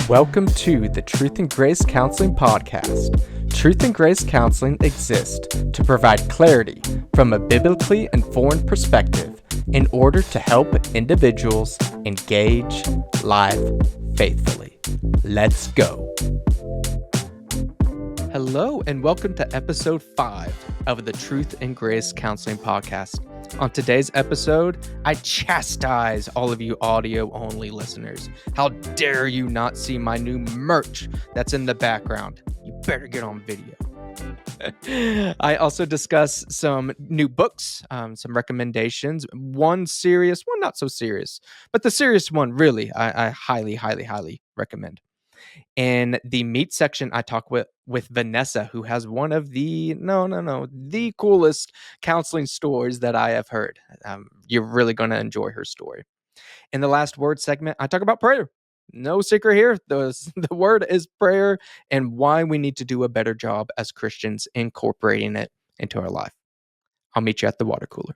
Welcome to the Truth and Grace Counseling Podcast. Truth and Grace Counseling exists to provide clarity from a biblically informed perspective in order to help individuals engage life faithfully. Let's go. Hello, and welcome to episode 5 of the Truth and Grace Counseling Podcast. On today's episode, I chastise all of you audio-only listeners. How dare you not see my new merch that's in the background? You better get on video. I also discuss some new books, some recommendations, one serious, one not so serious, but the serious one, really, I highly recommend. In the meat section, I talk with Vanessa, who has one of the coolest counseling stories that I have heard. You're really going to enjoy her story. In the last word segment, I talk about prayer. No secret here. The word is prayer and why we need to do a better job as Christians incorporating it into our life. I'll meet you at the water cooler.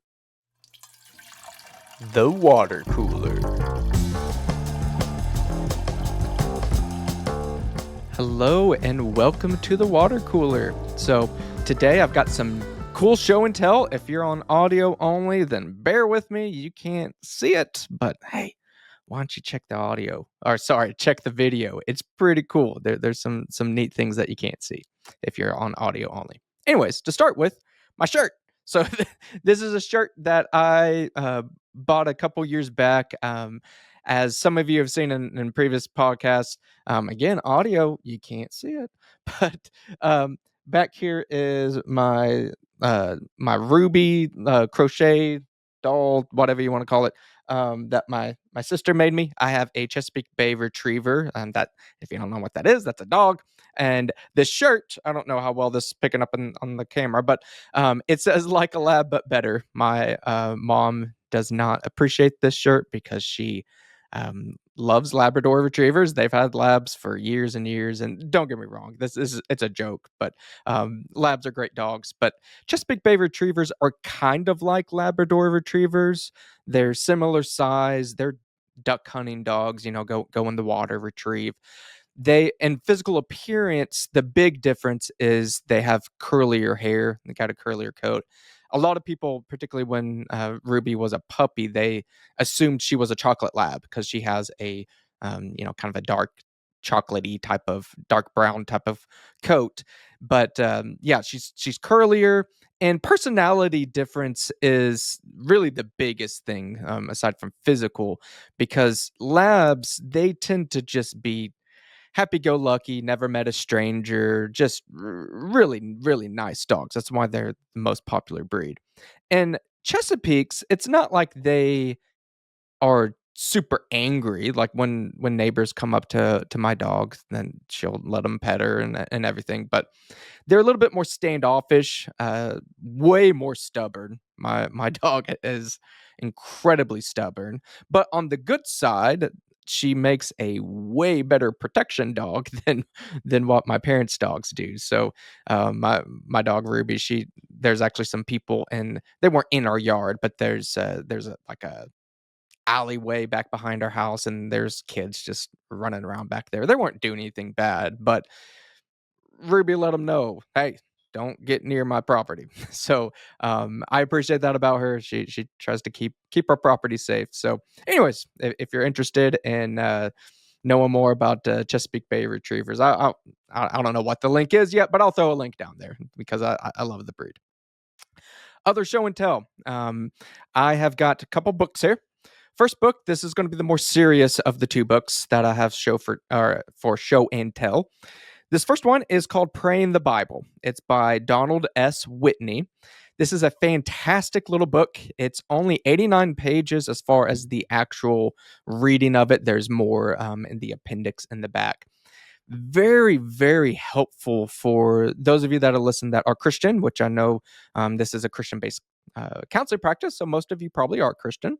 The water cooler. Hello and welcome to the water cooler. So today I've got some cool show and tell. If you're on audio only, then bear with me. You can't see it, but hey, why don't you check check the video. It's pretty cool. There's some neat things that you can't see if you're on audio only. Anyways, to start with, my shirt. So this is a shirt that I bought a couple years back. As some of you have seen in previous podcasts, again, audio, you can't see it. But back here is my Ruby crochet doll, whatever you want to call it, that my sister made me. I have a Chesapeake Bay Retriever, and that, if you don't know what that is, that's a dog. And this shirt, I don't know how well this is picking up on the camera, but it says "like a lab but better." My mom does not appreciate this shirt because she loves Labrador Retrievers. They've had labs for years and years, and don't get me wrong, it's a joke, but labs are great dogs. But Chesapeake Bay Retrievers are kind of like Labrador Retrievers. They're similar size. They're duck hunting dogs. Go in the water, retrieve. They, in physical appearance, the big difference is they have curlier hair. They got a curlier coat. A lot of people, particularly when Ruby was a puppy, they assumed she was a chocolate lab because she has a, kind of a dark chocolatey type of dark brown type of coat. But she's curlier, and personality difference is really the biggest thing, aside from physical, because labs, they tend to just be happy-go-lucky, never met a stranger, just really, really nice dogs. That's why they're the most popular breed. And Chesapeakes, it's not like they are super angry. Like when neighbors come up to my dog, then she'll let them pet her and everything. But they're a little bit more standoffish, way more stubborn. My dog is incredibly stubborn. But on the good side, she makes a way better protection dog than what my parents' dogs do. So my dog Ruby, there's actually some people, and they weren't in our yard, but there's like a alleyway back behind our house, and there's kids just running around back there. They weren't doing anything bad, but Ruby let them know, hey, don't get near my property. So I appreciate that about her. She tries to keep our property safe. So anyways, if you're interested in knowing more about Chesapeake Bay Retrievers, I don't know what the link is yet, but I'll throw a link down there because I love the breed. Other show and tell. I have got a couple books here. First book, this is going to be the more serious of the two books that I have for show and tell. This first one is called Praying the Bible. It's by Donald S. Whitney. This is a fantastic little book. It's only 89 pages as far as the actual reading of it. There's more in the appendix in the back. Very, very helpful for those of you that are listening that are Christian, which I know this is a Christian-based counseling practice, so most of you probably are Christian.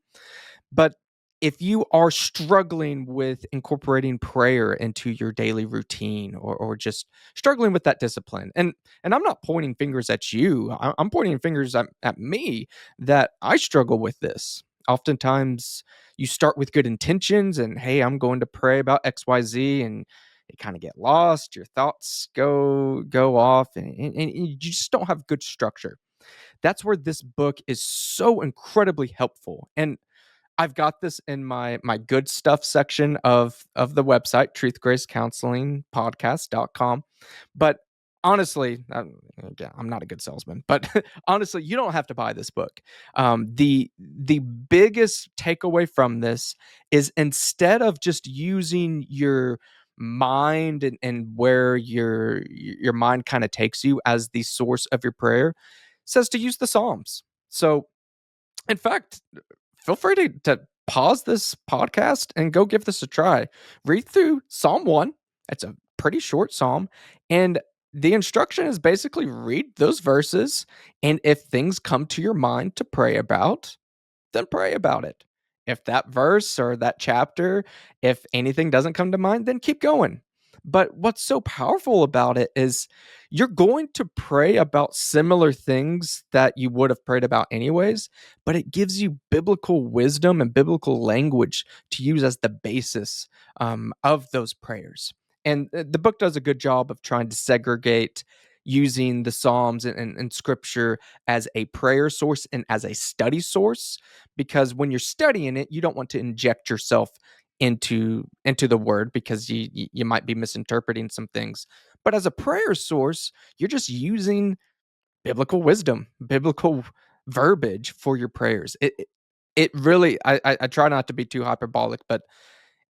But if you are struggling with incorporating prayer into your daily routine, or just struggling with that discipline, and I'm not pointing fingers at you, I'm pointing fingers at me, that I struggle with this. Oftentimes you start with good intentions and, hey, I'm going to pray about XYZ, and you kind of get lost. Your thoughts go off, and you just don't have good structure. That's where this book is so incredibly helpful. And I've got this in my good stuff section of the website, truthgracecounselingpodcast.com. But honestly, again, I'm not a good salesman, but honestly, you don't have to buy this book. The biggest takeaway from this is, instead of just using your mind and where your mind kind of takes you as the source of your prayer, says to use the Psalms. So in fact, feel free to pause this podcast and go give this a try. Read through Psalm 1. It's a pretty short psalm. And the instruction is basically read those verses. And if things come to your mind to pray about, then pray about it. If that verse or that chapter, if anything doesn't come to mind, then keep going. But what's so powerful about it is you're going to pray about similar things that you would have prayed about anyways, but it gives you biblical wisdom and biblical language to use as the basis of those prayers. And the book does a good job of trying to segregate using the Psalms and scripture as a prayer source and as a study source, because when you're studying it, you don't want to inject yourself into the word, because you might be misinterpreting some things. But as a prayer source, you're just using biblical wisdom, biblical verbiage for your prayers. It really, I try not to be too hyperbolic, but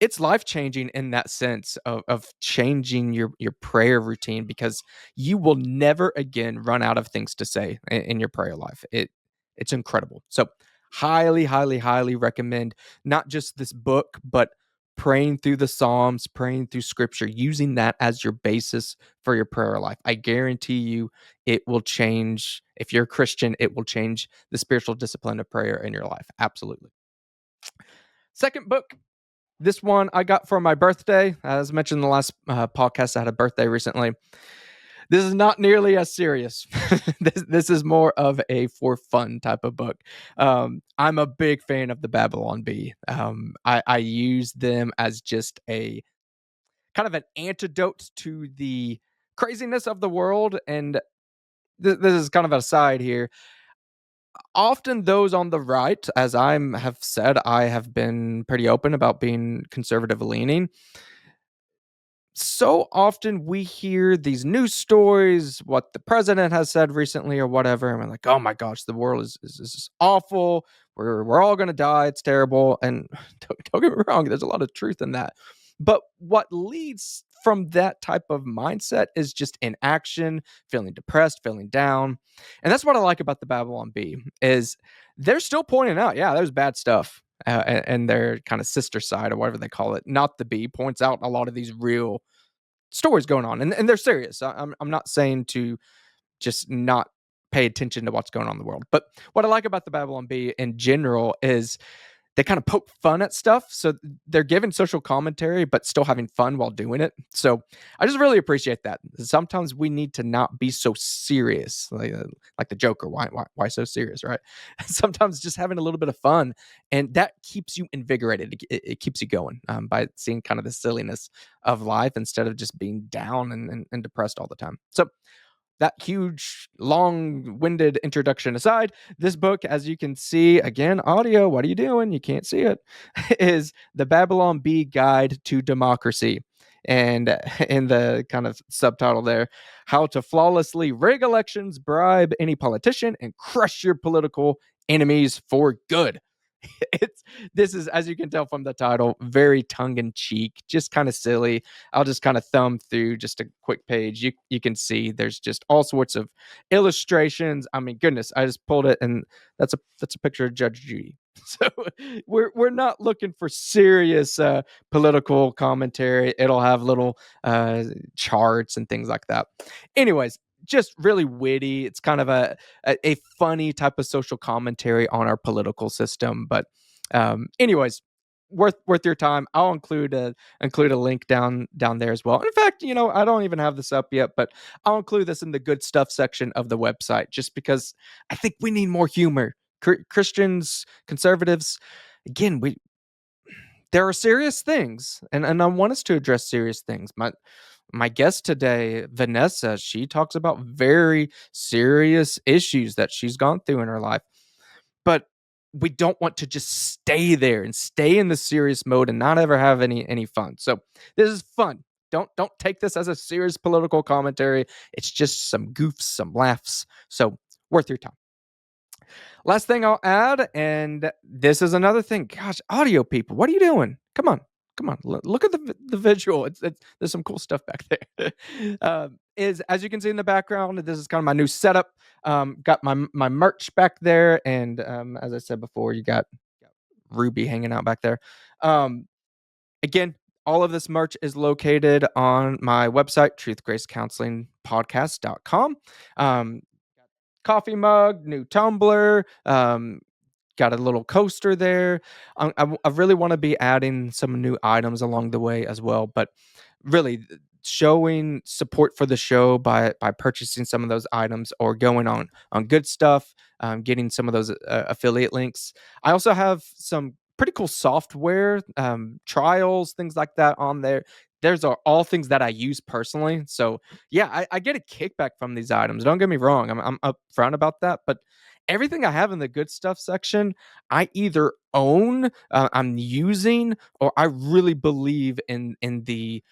it's life changing in that sense of changing your prayer routine, because you will never again run out of things to say in your prayer life. It's incredible. So highly, highly, highly recommend not just this book, but praying through the Psalms, praying through scripture, using that as your basis for your prayer life. I guarantee you it will change. If you're a Christian, it will change the spiritual discipline of prayer in your life. Absolutely. Second book, this one I got for my birthday. As mentioned in the last podcast, I had a birthday recently. This is not nearly as serious. This is more of a for fun type of book. I'm a big fan of the Babylon Bee. I use them as just a kind of an antidote to the craziness of the world. And this is kind of an aside here. Often those on the right, as have said, I have been pretty open about being conservative leaning. So often we hear these news stories, what the president has said recently or whatever, and we're like, oh my gosh, the world is awful. We're all gonna die. It's terrible. And don't get me wrong, there's a lot of truth in that. But what leads from that type of mindset is just inaction, feeling depressed, feeling down. And that's what I like about the Babylon Bee, is they're still pointing out, yeah, there's bad stuff. And their kind of sister side, or whatever they call it, not the bee, points out a lot of these real stories going on, and they're serious. I'm not saying to just not pay attention to what's going on in the world, but what I like about the Babylon Bee in general is they kind of poke fun at stuff. So they're giving social commentary, but still having fun while doing it. So I just really appreciate that. Sometimes we need to not be so serious, like the Joker. Why so serious, right? Sometimes just having a little bit of fun, and that keeps you invigorated. It keeps you going by seeing kind of the silliness of life instead of just being down and depressed all the time. So that huge, long winded introduction aside, this book, as you can see, again, audio, what are you doing? You can't see it, is The Babylon Bee Guide to Democracy. And in the kind of subtitle there, how to flawlessly rig elections, bribe any politician, and crush your political enemies for good. It's This is, as you can tell from the title, very tongue-in-cheek, just kind of silly. I'll just kind of thumb through just a quick page. You can see there's just all sorts of illustrations. I mean, goodness, I just pulled it, and that's a picture of Judge Judy. So we're not looking for serious political commentary. It'll have little charts and things like that. Anyways, just really witty. It's kind of a funny type of social commentary on our political system. But anyways, worth your time. I'll include a link down there as well. In fact, I don't even have this up yet, but I'll include this in the good stuff section of the website, just because I think we need more humor Christians, conservatives, again, we there are serious things, and I want us to address serious things. My guest today, Vanessa, she talks about very serious issues that she's gone through in her life. But we don't want to just stay there and stay in the serious mode and not ever have any fun. So this is fun. Don't take this as a serious political commentary. It's just some goofs, some laughs. So worth your time. Last thing I'll add, and this is another thing. Gosh, audio people, what are you doing? Come on. Look at the visual. There's some cool stuff back there. Is as you can see in the background, this is kind of my new setup. Got my merch back there, and as I said before, you got Ruby hanging out back there. Um, Again, all of this merch is located on my website, truthgracecounselingpodcast.com. Um, Coffee mug, new tumbler, got a little coaster there. I really want to be adding some new items along the way as well, but really showing support for the show by purchasing some of those items or going on good stuff, getting some of those affiliate links. I also have some pretty cool software trials, things like that on there. There's are all things that I use personally. So yeah, I get a kickback from these items. Don't get me wrong. I'm upfront about that, but everything I have in the good stuff section, I either own, I'm using, or I really believe in the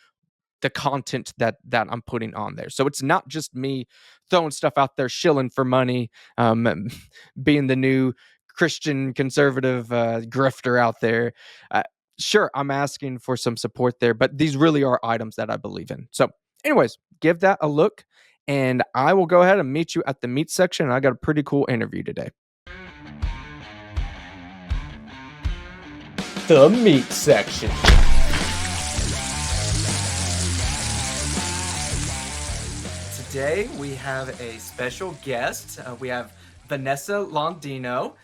content that I'm putting on there. So it's not just me throwing stuff out there shilling for money, being the new Christian conservative grifter out there. Uh, sure, I'm asking for some support there, but these really are items that I believe in. So, anyways, give that a look, and I will go ahead and meet you at the meat section. I got a pretty cool interview today. The meat section. Today we have a special guest. We have Vanessa Londino.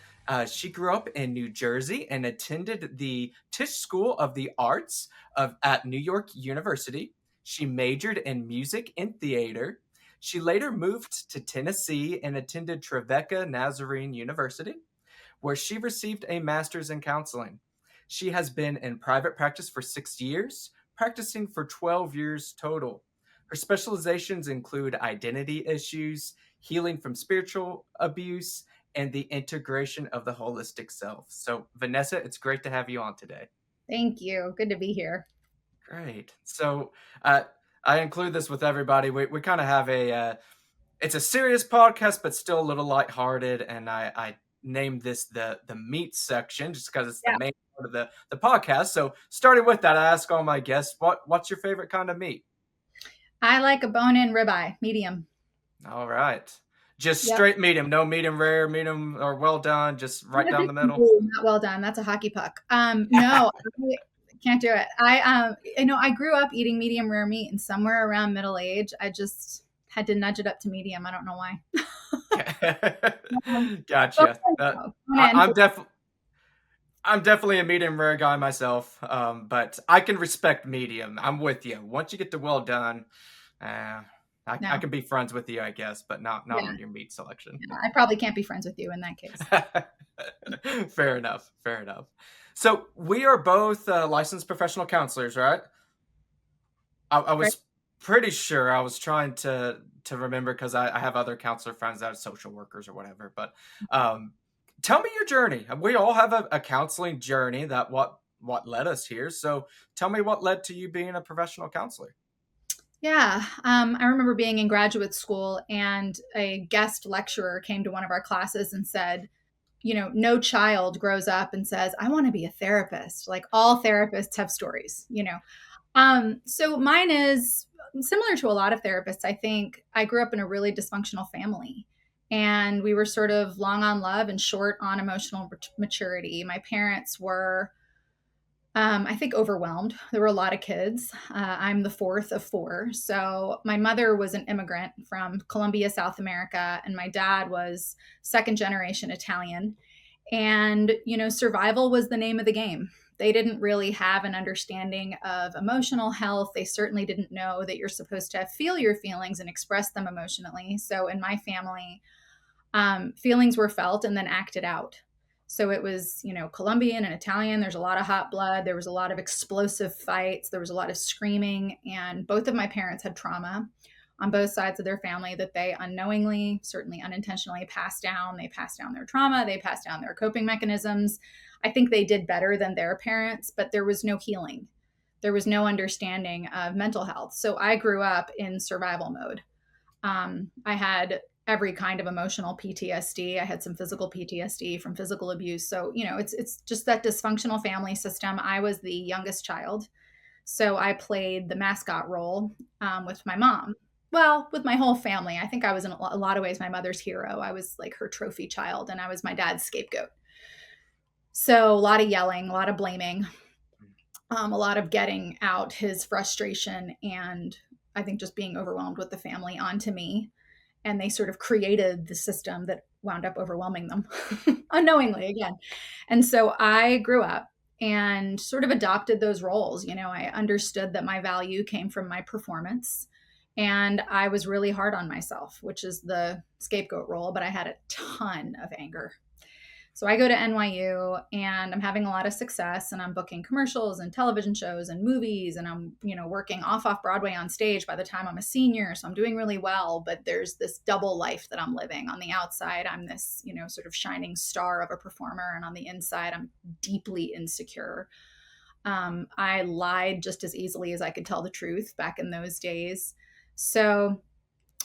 She grew up in New Jersey and attended the Tisch School of the Arts at New York University. She majored in music and theater. She later moved to Tennessee and attended Trevecca Nazarene University, where she received a master's in counseling. She has been in private practice for 6 years, practicing for 12 years total. Her specializations include identity issues, healing from spiritual abuse, and the integration of the holistic self. So, Vanessa, it's great to have you on today. Thank you. Good to be here. Great. So, uh, I include this with everybody. We kind of have it's a serious podcast, but still a little lighthearted. And I named this the meat section just because it's the Yeah. main part of the podcast. So, starting with that, I ask all my guests, what's your favorite kind of meat? I like a bone-in ribeye, medium. All right. Just Yep. straight medium, no medium rare, medium or well done, just right down the middle. Ooh, not well done. That's a hockey puck. No, I can't do it. I grew up eating medium rare meat, and somewhere around middle age, I just had to nudge it up to medium. I don't know why. Gotcha. I, Bone-in. I'm definitely I'm definitely a medium rare guy myself, but I can respect medium. I'm with you. Once you get to well done, I No. can be friends with you, I guess, but not Yeah. on your meat selection. Yeah, I probably can't be friends with you in that case. Fair enough. Fair enough. So we are both licensed professional counselors, right? I Right? was pretty sure. I was trying to remember because I have other counselor friends that are social workers or whatever. But tell me your journey. We all have a counseling journey. That what led us here. So tell me what led to you being a professional counselor. Yeah. I remember being in graduate school, and a guest lecturer came to one of our classes and said, no child grows up and says, I want to be a therapist. Like, all therapists have stories. So mine is similar to a lot of therapists. I think I grew up in a really dysfunctional family, and we were sort of long on love and short on emotional maturity. My parents were, I think, overwhelmed. There were a lot of kids. I'm the fourth of four. So my mother was an immigrant from Colombia, South America, and my dad was second generation Italian. And, survival was the name of the game. They didn't really have an understanding of emotional health. They certainly didn't know that you're supposed to feel your feelings and express them emotionally. So in my family, Feelings were felt and then acted out. So it was, Colombian and Italian. There's a lot of hot blood. There was a lot of explosive fights. There was a lot of screaming. And both of my parents had trauma on both sides of their family that they unknowingly, certainly unintentionally passed down. They passed down their trauma. They passed down their coping mechanisms. I think they did better than their parents, but there was no healing. There was no understanding of mental health. So I grew up in survival mode. I had every kind of emotional PTSD. I had some physical PTSD from physical abuse. So, it's just that dysfunctional family system. I was the youngest child. So I played the mascot role with my mom. Well, with my whole family. I think I was in a lot of ways my mother's hero. I was like her trophy child, and I was my dad's scapegoat. So a lot of yelling, a lot of blaming, a lot of getting out his frustration, and I think just being overwhelmed with the family onto me. And they sort of created the system that wound up overwhelming them unknowingly again. And so I grew up and sort of adopted those roles. I understood that my value came from my performance, and I was really hard on myself, which is the scapegoat role, but I had a ton of anger. So I go to NYU and I'm having a lot of success, and I'm booking commercials and television shows and movies, and I'm, working off Broadway on stage by the time I'm a senior. So I'm doing really well, but there's this double life that I'm living. On the outside, I'm this, sort of shining star of a performer. And on the inside, I'm deeply insecure. I lied just as easily as I could tell the truth back in those days. So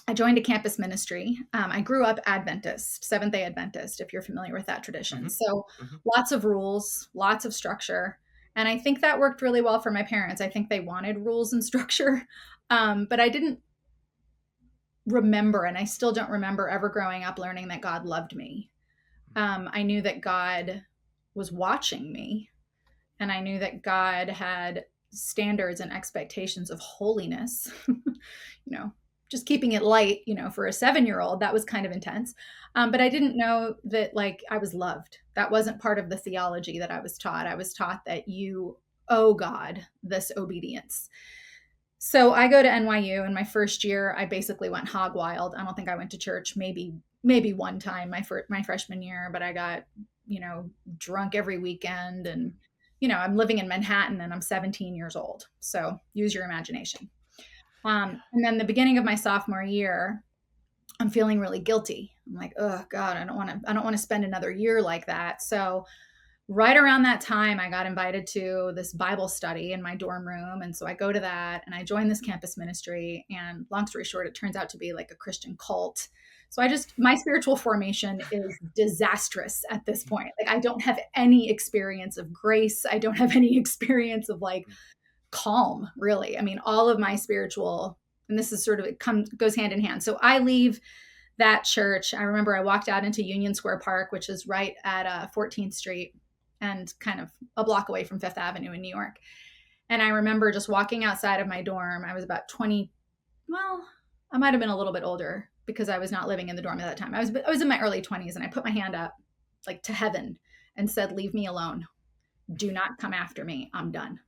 I joined a campus ministry. I grew up Adventist, Seventh day Adventist, if you're familiar with that tradition. Mhm. So Mhm. lots of rules, lots of structure. And I think that worked really well for my parents. I think they wanted rules and structure. But I didn't remember, and I still don't remember ever growing up learning that God loved me. I knew that God was watching me, and I knew that God had standards and expectations of holiness. Just keeping it light, for a 7-year-old, that was kind of intense. But I didn't know that, like, I was loved. That wasn't part of the theology that I was taught. I was taught that you owe God this obedience. So I go to NYU, and my first year, I basically went hog wild. I don't think I went to church maybe one time my freshman year, but I got, drunk every weekend. And, I'm living in Manhattan and I'm 17 years old. So use your imagination. And then the beginning of my sophomore year, I'm feeling really guilty. I'm like, oh God, I don't want to spend another year like that. So right around that time, I got invited to this Bible study in my dorm room. And so I go to that and I join this campus ministry. And long story short, it turns out to be like a Christian cult. So my spiritual formation is disastrous at this point. Like, I don't have any experience of grace. I don't have any experience of like calm, really. I mean, all of my spiritual, and this is sort of, goes hand in hand. So I leave that church. I remember I walked out into Union Square Park, which is right at 14th Street and kind of a block away from Fifth Avenue in New York. And I remember just walking outside of my dorm. I was about 20. Well, I might have been a little bit older because I was not living in the dorm at that time. I was in my early 20s, and I put my hand up like to heaven and said, "Leave me alone. Do not come after me. I'm done."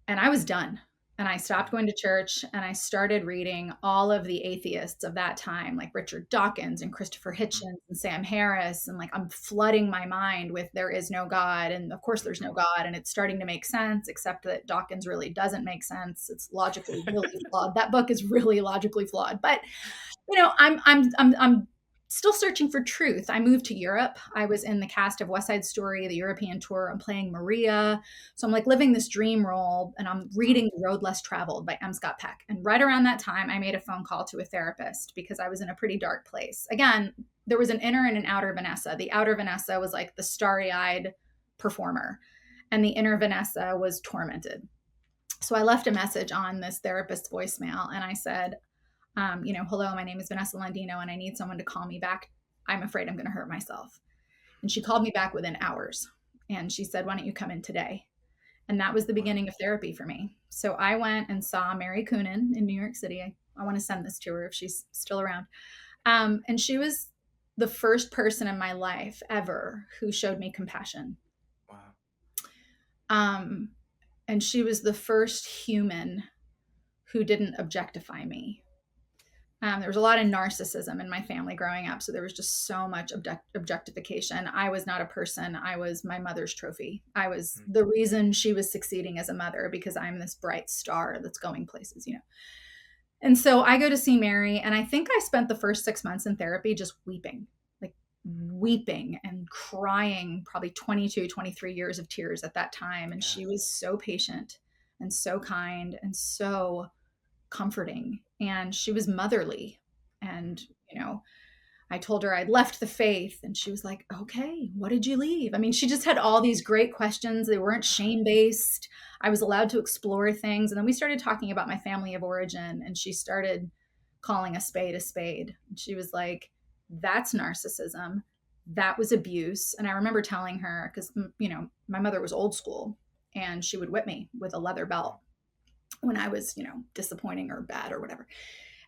And I was done. And I stopped going to church, and I started reading all of the atheists of that time, like Richard Dawkins and Christopher Hitchens and Sam Harris. And like, I'm flooding my mind with there is no God. And of course, there's no God. And it's starting to make sense, except that Dawkins really doesn't make sense. It's logically really flawed. That book is really logically flawed. But I'm still searching for truth. I moved to Europe. I was in the cast of West Side Story, the European tour. I'm playing Maria. So I'm like living this dream role, and I'm reading The Road Less Traveled by M. Scott Peck. And right around that time, I made a phone call to a therapist because I was in a pretty dark place. Again, there was an inner and an outer Vanessa. The outer Vanessa was like the starry-eyed performer, and the inner Vanessa was tormented. So I left a message on this therapist's voicemail, and I said, hello, my name is Vanessa Landino, and I need someone to call me back. I'm afraid I'm going to hurt myself. And she called me back within hours. And she said, why don't you come in today? And that was the Wow. beginning of therapy for me. So I went and saw Mary Coonan in New York City. I want to send this to her if she's still around. And she was the first person in my life ever who showed me compassion. Wow. Um, and she was the first human who didn't objectify me. There was a lot of narcissism in my family growing up. So there was just so much objectification. I was not a person. I was my mother's trophy. I was Mm. the reason she was succeeding as a mother because I'm this bright star that's going places. And so I go to see Mary, and I think I spent the first 6 months in therapy just weeping, like weeping and crying, probably 22, 23 years of tears at that time. And Yeah. she was so patient and so kind and so comforting. And she was motherly. Mm. And, you know, I told her I'd left the faith, and she was like, okay, what did you leave? I mean, she just had all these great questions. They weren't shame based. I was allowed to explore things. And then we started talking about my family of origin, and she started calling a spade a spade. And she was like, that's narcissism. That was abuse. And I remember telling her, because, my mother was old school, and she would whip me with a leather belt when I was, disappointing or bad or whatever.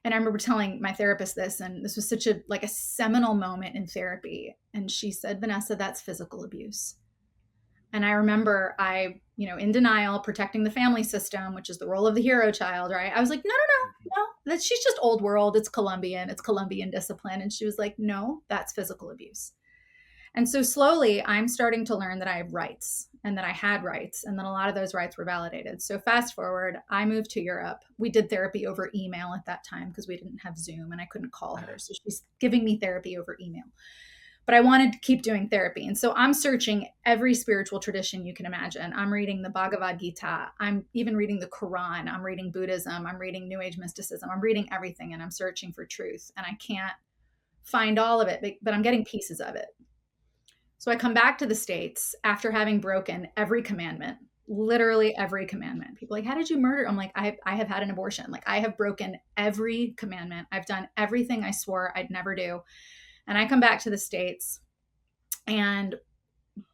And I remember telling my therapist this, and this was such a seminal moment in therapy. And she said, Vanessa, that's physical abuse. And I remember in denial, protecting the family system, which is the role of the hero child, right? I was like, no, Mhm. no, no, that she's just old world. It's Colombian discipline. And she was like, no, that's physical abuse. And so slowly I'm starting to learn that I have rights and that I had rights, and then a lot of those rights were validated. So fast forward, I moved to Europe. We did therapy over email at that time because we didn't have Zoom and I couldn't call her. Uh-huh. So she's giving me therapy over email. But I wanted to keep doing therapy. And so I'm searching every spiritual tradition you can imagine. I'm reading the Bhagavad Gita. I'm even reading the Quran. I'm reading Buddhism. I'm reading New Age mysticism. I'm reading everything, and I'm searching for truth. And I can't find all of it, but I'm getting pieces of it. So I come back to the States after having broken every commandment, literally every commandment. People are like, how did you murder? I'm like, I have had an abortion. Like, I have broken every commandment. I've done everything I swore I'd never do. And I come back to the States, and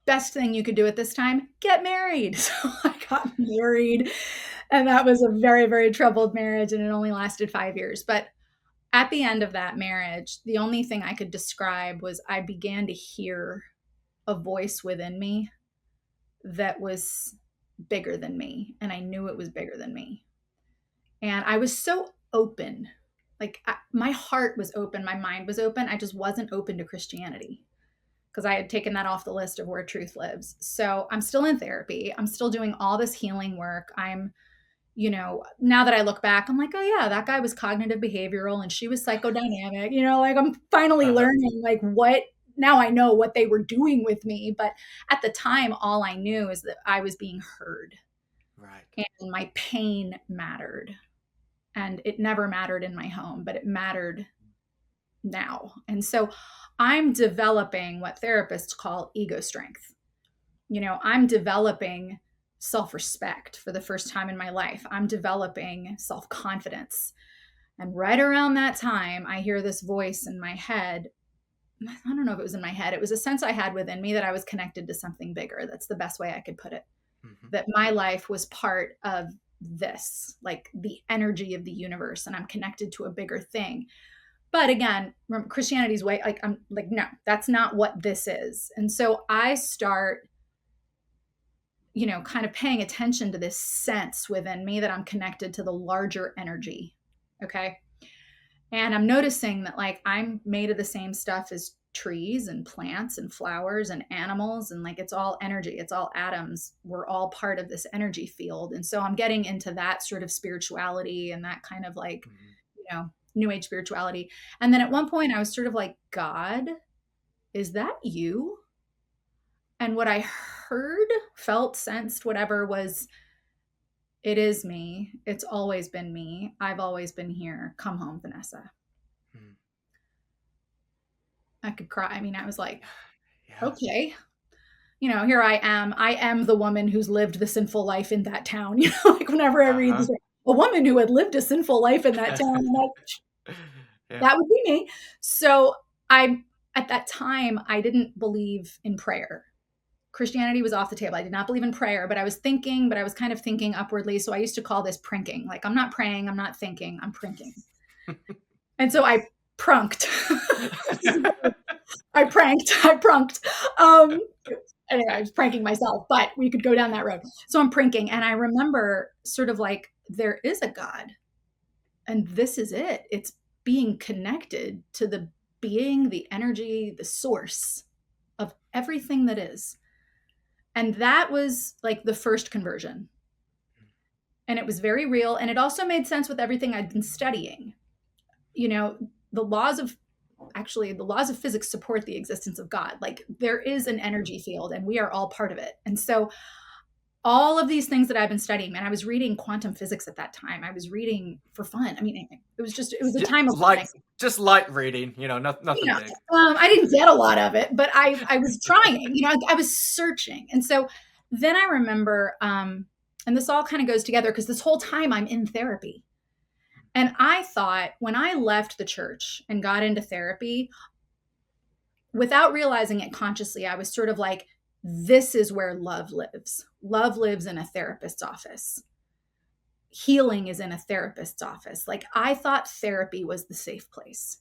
best thing you could do at this time, get married. So I got married, and that was a very, very troubled marriage, and it only lasted 5 years. But at the end of that marriage, the only thing I could describe was I began to hear a voice within me that was bigger than me. And I knew it was bigger than me. And I was so open. My heart was open, my mind was open. I just wasn't open to Christianity because I had taken that off the list of where truth lives. So I'm still in therapy. I'm still doing all this healing work. Now that I look back, I'm like, oh yeah, that guy was cognitive behavioral and she was psychodynamic. I'm finally Uh-huh. learning what now I know what they were doing with me. But at the time, all I knew is that I was being heard Right. and my pain mattered. And it never mattered in my home, but it mattered now. And so I'm developing what therapists call ego strength. I'm developing self respect for the first time in my life. I'm developing self confidence. And right around that time, I hear this voice in my head. I don't know if it was in my head. It was a sense I had within me that I was connected to something bigger. That's the best way I could put it. Mhm. That my life was part of this, like the energy of the universe, and I'm connected to a bigger thing. But again, Christianity's way, like, I'm like, no, that's not what this is. And so I start kind of paying attention to this sense within me that I'm connected to the larger energy. Okay. And I'm noticing that, like, I'm made of the same stuff as trees and plants and flowers and animals. And like, it's all energy, it's all atoms. We're all part of this energy field. And so I'm getting into that sort of spirituality and that kind of like, Mhm. new age spirituality. And then at one point, I was sort of like, God, is that you? And what I heard, felt, sensed, whatever, was, it is me. It's always been me. I've always been here. Come home, Vanessa. Mhm. I could cry. I mean, I was like, Yeah. okay, here I am. I am the woman who's lived the sinful life in that town. Like whenever I read Uh-huh. this, a woman who had lived a sinful life in that town, Yeah. that would be me. So at that time, I didn't believe in prayer. Christianity was off the table. I did not believe in prayer, but I was thinking, but I was kind of thinking upwardly. So I used to call this prinking. Like, I'm not praying, I'm not thinking, I'm prinking. And so I prunked. I prunked. Um, anyway, I was pranking myself, but we could go down that road. So I'm pranking. And I remember sort of like, there is a God, and this is it. being connected to the being, the energy, the source of everything that is. And that was like the first conversion. And it was very real. And it also made sense with everything I'd been studying. You know, the laws of the laws of physics support the existence of God. Like there is an energy field and we are all part of it. And so all of these things that I've been studying, man, I was reading quantum physics at that time. I was reading for fun. I mean, it was a time of Like learning. just light reading, You nothing know, big. I didn't get a lot of it, but I was trying. You know, I was searching, and so then I remember, and this all kind of goes together because this whole time I'm in therapy, and I thought when I left the church and got into therapy, without realizing it consciously, I was sort of like, this is where love lives. Love lives in a therapist's office. Healing is in a therapist's office. Like I thought therapy was the safe place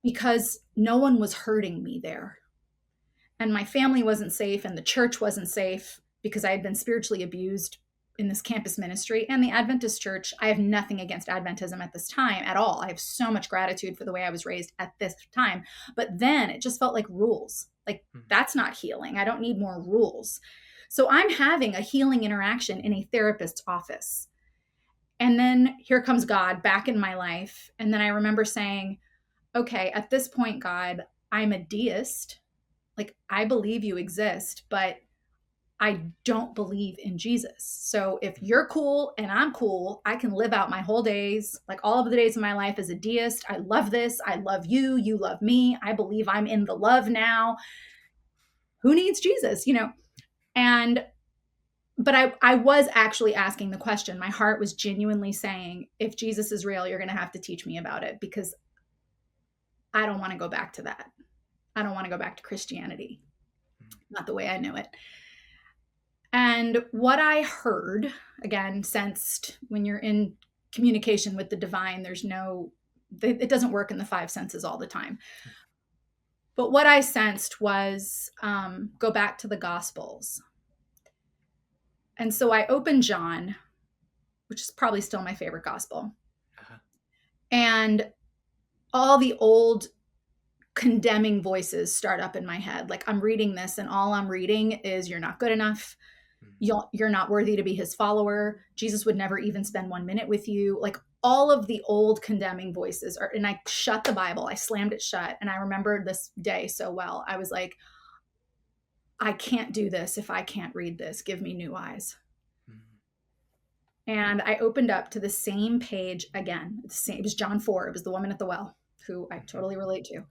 because no one was hurting me there. And my family wasn't safe and the church wasn't safe because I had been spiritually abused in this campus ministry and the Adventist church. I have nothing against Adventism at this time at all. I have so much gratitude for the way I was raised at this time. But then it just felt like rules. Like that's not healing. I don't need more rules. So I'm having a healing interaction in a therapist's office. And then here comes God back in my life. And then I remember saying, okay, at this point, God, I'm a deist. Like, I believe you exist, but I don't believe in Jesus. So if you're cool and I'm cool, I can live out my whole days, like all of the days of my life as a deist. I love this. I love you. You love me. I believe I'm in the love now. Who needs Jesus? You know? And but I was actually asking the question. My heart was genuinely saying, if Jesus is real, you're going to have to teach me about it because I don't want to go back to that. I don't want to go back to Christianity, not the way I knew it. And what I heard, again, sensed when you're in communication with the divine, it doesn't work in the five senses all the time. But what I sensed was go back to the Gospels. And so I opened John, which is probably still my favorite gospel. And all the old condemning voices start up in my head. Like I'm reading this and all I'm reading is you're not good enough. You're not worthy to be his follower. Jesus would never even spend 1 minute with you. Like all of the old condemning voices are, and I shut the Bible, I slammed it shut. And I remember this day so well. I was like, I can't do this if I can't read this. Give me new eyes. And I opened up to the same page again. It was John 4. It was the woman at the well, who I totally relate to.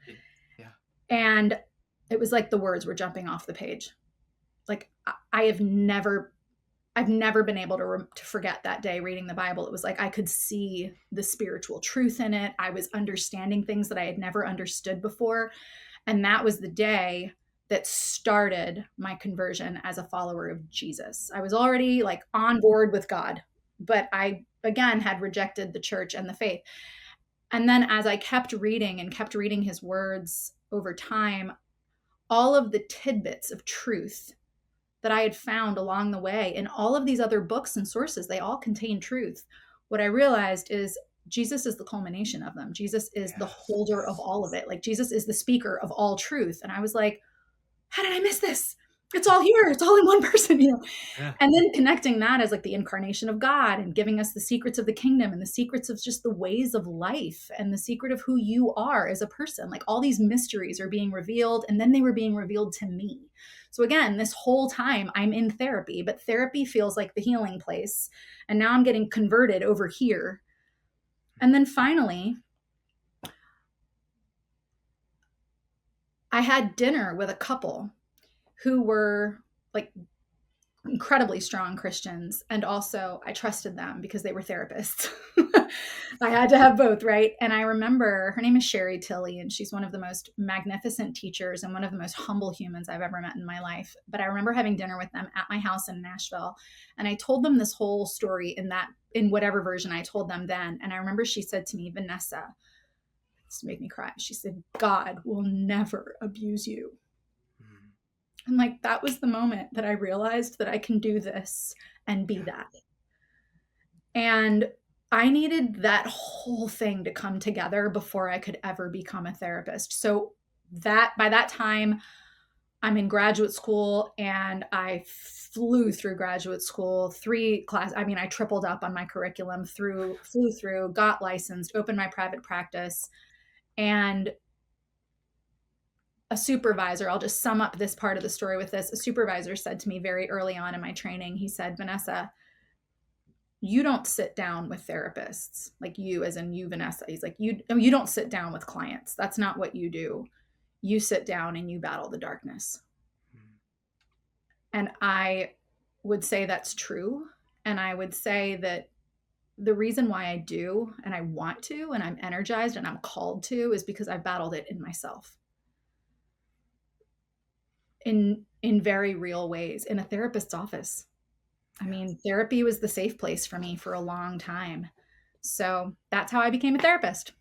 Yeah. And it was like the words were jumping off the page. Like I've never been able to forget that day reading the Bible. It was like I could see the spiritual truth in it. I was understanding things that I had never understood before. And that was the day that started my conversion as a follower of Jesus. I was already like on board with God, but I, again, had rejected the church and the faith. And then as I kept reading and kept reading his words over time, all of the tidbits of truth that I had found along the way in all of these other books and sources, they all contain truth. What I realized is Jesus is the culmination of them. Jesus is the holder of all of it. Like Jesus is the speaker of all truth. And I was like, how did I miss this? It's all here. It's all in one person, you know? Yeah. And then connecting that as like the incarnation of God and giving us the secrets of the kingdom and the secrets of just the ways of life and the secret of who you are as a person. Like all these mysteries are being revealed, and then they were being revealed to me. So again, this whole time I'm in therapy, but therapy feels like the healing place. And now I'm getting converted over here. And then finally, I had dinner with a couple who were like incredibly strong Christians. And also I trusted them because they were therapists. I had to have both, right? And I remember her name is Sherry Tilley, and she's one of the most magnificent teachers and one of the most humble humans I've ever met in my life. But I remember having dinner with them at my house in Nashville. And I told them this whole story in whatever version I told them then. And I remember she said to me, Vanessa, this made me cry. She said, God will never abuse you. And like, that was the moment that I realized that I can do this and be that. And I needed that whole thing to come together before I could ever become a therapist. So that by that time, I'm in graduate school and I flew through graduate school, three class. I mean, I tripled up on my curriculum flew through, got licensed, opened my private practice. And a supervisor, I'll just sum up this part of the story with this. A supervisor said to me very early on in my training, he said, Vanessa, you don't sit down with therapists, like you, as in you, Vanessa. He's like, you don't sit down with clients. That's not what you do. You sit down and you battle the darkness. And I would say that's true. And I would say that the reason why I do and I want to and I'm energized and I'm called to is because I've battled it in myself in very real ways in a therapist's office. I mean, therapy was the safe place for me for a long time. So that's how I became a therapist.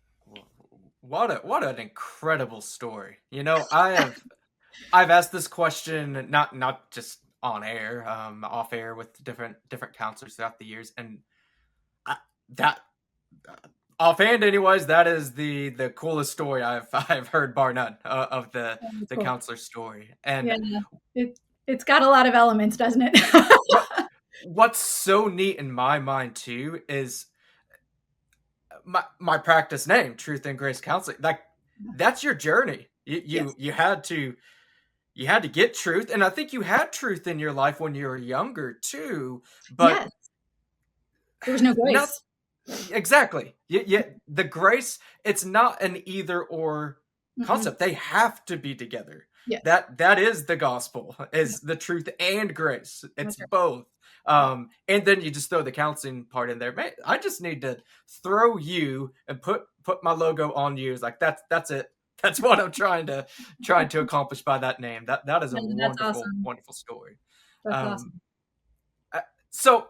What an incredible story. I've asked this question not just on air, off air with different counselors throughout the years, and that offhand, anyways, that is the coolest story I've heard, bar none, of Yeah, that's the cool. counselor story. And Yeah, it's got a lot of elements, doesn't it? what what's so neat in my mind too is my practice name, Truth and Grace Counseling. Like that's your journey. You you Yes. you had to you had to get truth, and I think you had truth in your life when you were younger too. But Yes. There was no not grace. exactly. The grace, it's not an either or Mm-mm. concept. They have to be together. Yes. That is the gospel, Yeah, is the truth and grace. It's that's right. both. Yeah. And then you just throw the counseling part in there. Man, I just need to throw you and put my logo on you. It's like that's it. That's what I'm trying to accomplish by that name. That is a No, that's wonderful, awesome. wonderful story. That's Um, awesome. so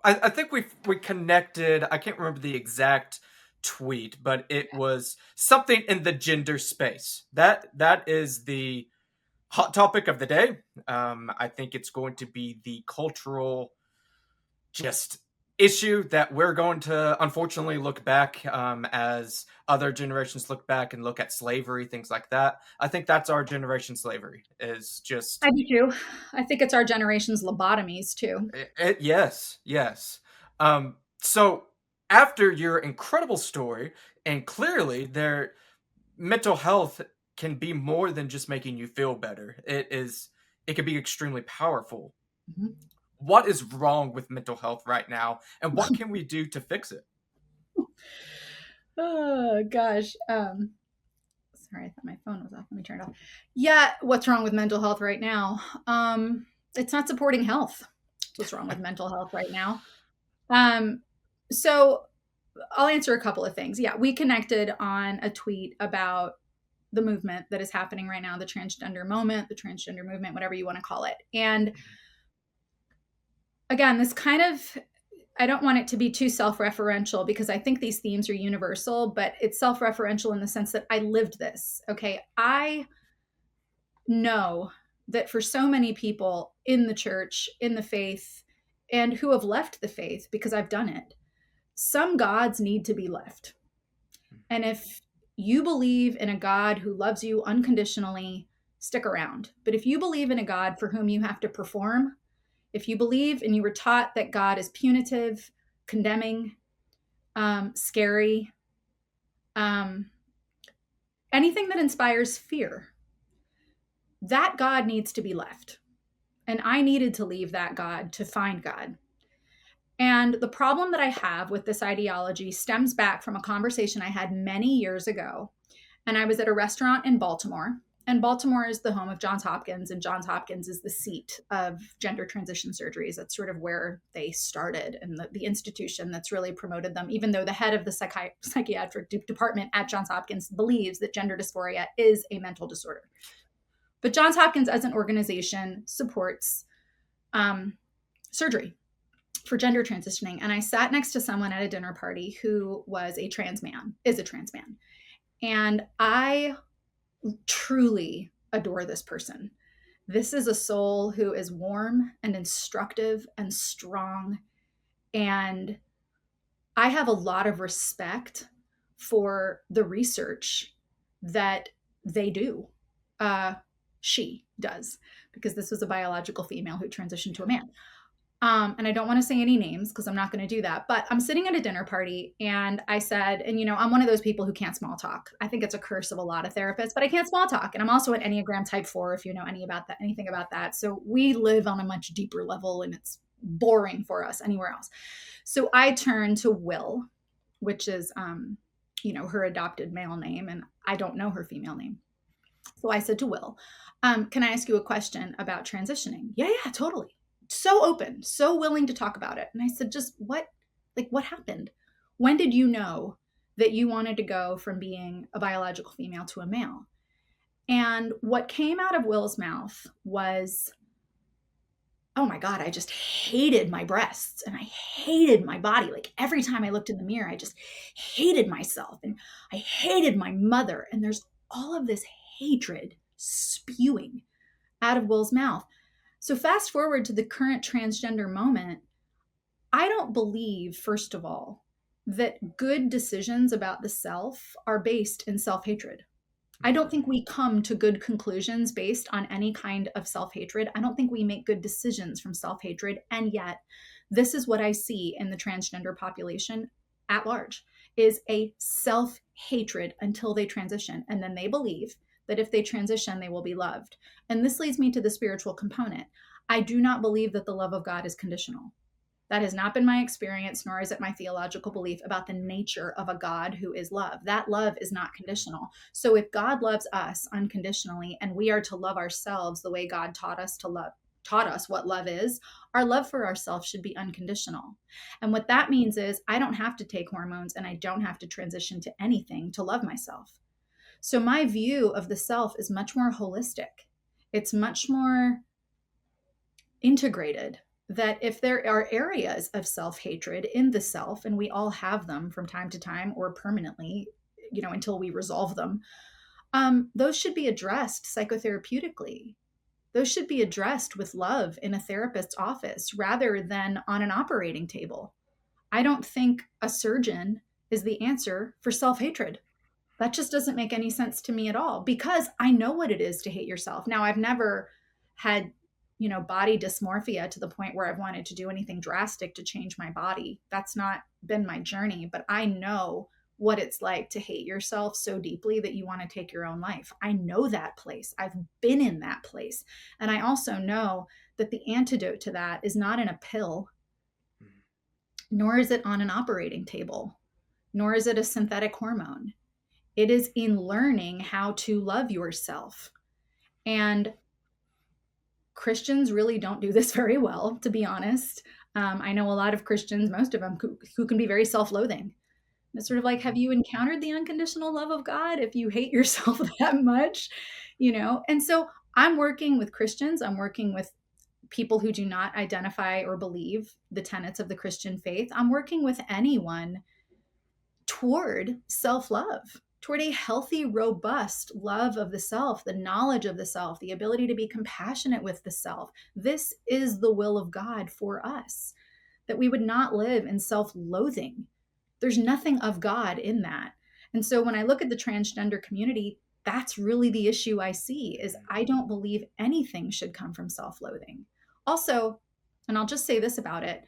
I think we connected. I can't remember the exact tweet, but it was something in the gender space. That is the hot topic of the day. I think it's going to be the cultural just issue that we're going to unfortunately look back, as other generations look back and look at slavery, things like that. I think that's our generation slavery is just I do too. I think it's our generation's lobotomies too. Yes, yes. So after your incredible story, and clearly their mental health can be more than just making you feel better. It can be extremely powerful. Mhm. What is wrong with mental health right now, and what can we do to fix it? Oh gosh. Sorry, I thought my phone was off. Let me turn it off. Yeah, what's wrong with mental health right now? It's not supporting health. That's what's wrong with mental health right now. Um, so I'll answer a couple of things. Yeah, we connected on a tweet about the movement that is happening right now, the transgender moment, the transgender movement, whatever you want to call it. And again, this kind of, I don't want it to be too self referential because I think these themes are universal, but it's self referential in the sense that I lived this. Okay. I know that for so many people in the church, in the faith, and who have left the faith because I've done it, some gods need to be left. And if you believe in a God who loves you unconditionally, stick around. But if you believe in a God for whom you have to perform, if you believe and you were taught that God is punitive, condemning, scary, um, anything that inspires fear, that God needs to be left. And I needed to leave that God to find God. And the problem that I have with this ideology stems back from a conversation I had many years ago. And I was at a restaurant in Baltimore. And Baltimore is the home of Johns Hopkins, and Johns Hopkins is the seat of gender transition surgeries. That's sort of where they started and the institution that's really promoted them, even though the head of the psychiatric department at Johns Hopkins believes that gender dysphoria is a mental disorder. But Johns Hopkins, as an organization, supports surgery for gender transitioning. And I sat next to someone at a dinner party who was a trans man, is a trans man. And I truly adore this person. This is a soul who is warm and instructive and strong and I have a lot of respect for the research that they do. Uh, she does, because this was a biological female who transitioned to a man. And I don't want to say any names because I'm not going to do that. But I'm sitting at a dinner party and I said, and I'm one of those people who can't small talk. I think it's a curse of a lot of therapists, but I can't small talk. And I'm also an Enneagram type 4, if you know anything about that. So we live on a much deeper level and it's boring for us anywhere else. So I turned to Will, which is, her adopted male name, and I don't know her female name. So I said to Will, can I ask you a question about transitioning? Yeah, yeah, totally. So open, so willing to talk about it. And I said, just what happened? When did you know that you wanted to go from being a biological female to a male? And what came out of Will's mouth was, oh my God, I just hated my breasts and I hated my body. Like every time I looked in the mirror, I just hated myself and I hated my mother. And there's all of this hatred spewing out of Will's mouth. So, fast forward to the current transgender moment, I don't believe, first of all, that good decisions about the self are based in self hatred. I don't think we come to good conclusions based on any kind of self hatred. I don't think we make good decisions from self hatred. And yet, this is what I see in the transgender population at large is a self hatred until they transition. And then they believe that if they transition, they will be loved. And this leads me to the spiritual component. I do not believe that the love of God is conditional. That has not been my experience, nor is it my theological belief about the nature of a God who is love. That love is not conditional. So if God loves us unconditionally and we are to love ourselves the way God taught us what love is, our love for ourselves should be unconditional. And what that means is I don't have to take hormones and I don't have to transition to anything to love myself. So my view of the self is much more holistic. It's much more integrated, that if there are areas of self-hatred in the self, and we all have them from time to time or permanently, until we resolve them, those should be addressed psychotherapeutically. Those should be addressed with love in a therapist's office rather than on an operating table. I don't think a surgeon is the answer for self-hatred. That just doesn't make any sense to me at all, because I know what it is to hate yourself. Now, I've never had, body dysmorphia to the point where I've wanted to do anything drastic to change my body. That's not been my journey, but I know what it's like to hate yourself so deeply that you want to take your own life. I know that place. I've been in that place. And I also know that the antidote to that is not in a pill, nor is it on an operating table, nor is it a synthetic hormone. It is in learning how to love yourself. And Christians really don't do this very well, to be honest. I know a lot of Christians, most of them, who can be very self-loathing. It's sort of like, have you encountered the unconditional love of God if you hate yourself that much? And so I'm working with Christians. I'm working with people who do not identify or believe the tenets of the Christian faith. I'm working with anyone toward self-love, toward a healthy, robust love of the self, the knowledge of the self, the ability to be compassionate with the self. This is the will of God for us, that we would not live in self-loathing. There's nothing of God in that. And so when I look at the transgender community, that's really the issue I see, is I don't believe anything should come from self-loathing. Also, and I'll just say this about it,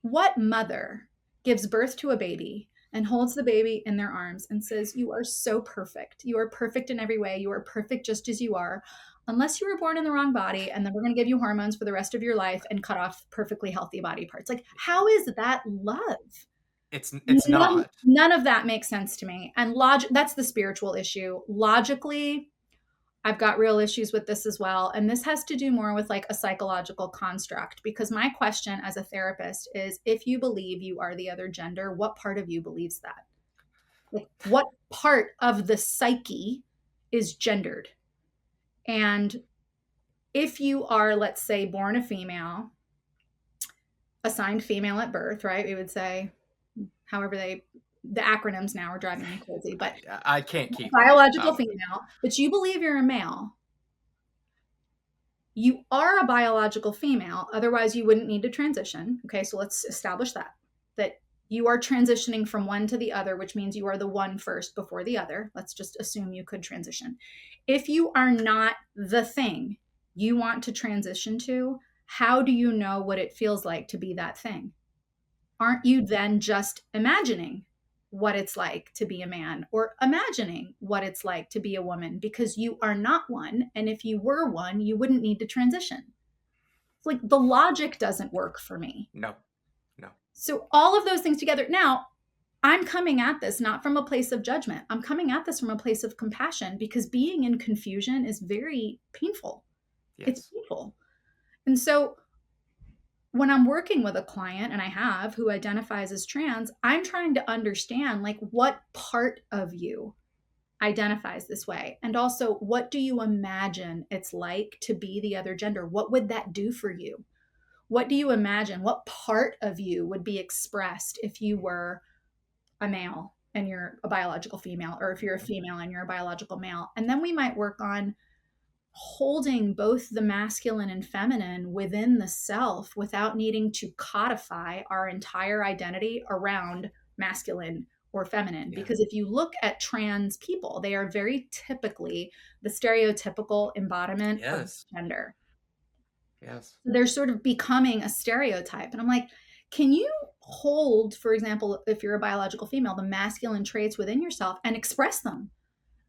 what mother gives birth to a baby and holds the baby in their arms and says, "You are so perfect. You are perfect in every way. You are perfect just as you are, unless you were born in the wrong body, and then we're going to give you hormones for the rest of your life and cut off perfectly healthy body parts." Like, how is that love? It's None, not. none of that makes sense to me. And that's the spiritual issue. Logically, I've got real issues with this as well. And this has to do more with like a psychological construct, because my question as a therapist is, if you believe you are the other gender, what part of you believes that? Like, what part of the psyche is gendered? And if you are, let's say, born a female, assigned female at birth, right? We would say, however the acronyms now are driving me crazy, but I can't keep up. biological female, but you believe you're a male. You are a biological female, otherwise you wouldn't need to transition. Okay, so let's establish that You are transitioning from one to the other, which means you are the one first before the other. Let's just assume you could transition. If you are not the thing you want to transition to, how do you know what it feels like to be that thing? Aren't you then just imagining what it's like to be a man or imagining what it's like to be a woman because you are not one? And if you were one, you wouldn't need to transition. It's like the logic doesn't work for me. No, no. So, all of those things together. Now, I'm coming at this not from a place of judgment. I'm coming at this from a place of compassion because being in confusion is very painful. It's Yes. painful. And so, when I'm working with a client and I have who identifies as trans, I'm trying to understand like what part of you identifies this way. And also, what do you imagine it's like to be the other gender? What would that do for you? What do you imagine? What part of you would be expressed if you were a male and you're a biological female, or if you're a Mhm. female and you're a biological male? And then we might work on holding both the masculine and feminine within the self without needing to codify our entire identity around masculine or feminine. Yeah. Because if you look at trans people, they are very typically the stereotypical embodiment of Yes. gender. Yes. They're sort of becoming a stereotype. And I'm like, can you hold, for example, if you're a biological female, the masculine traits within yourself and express them?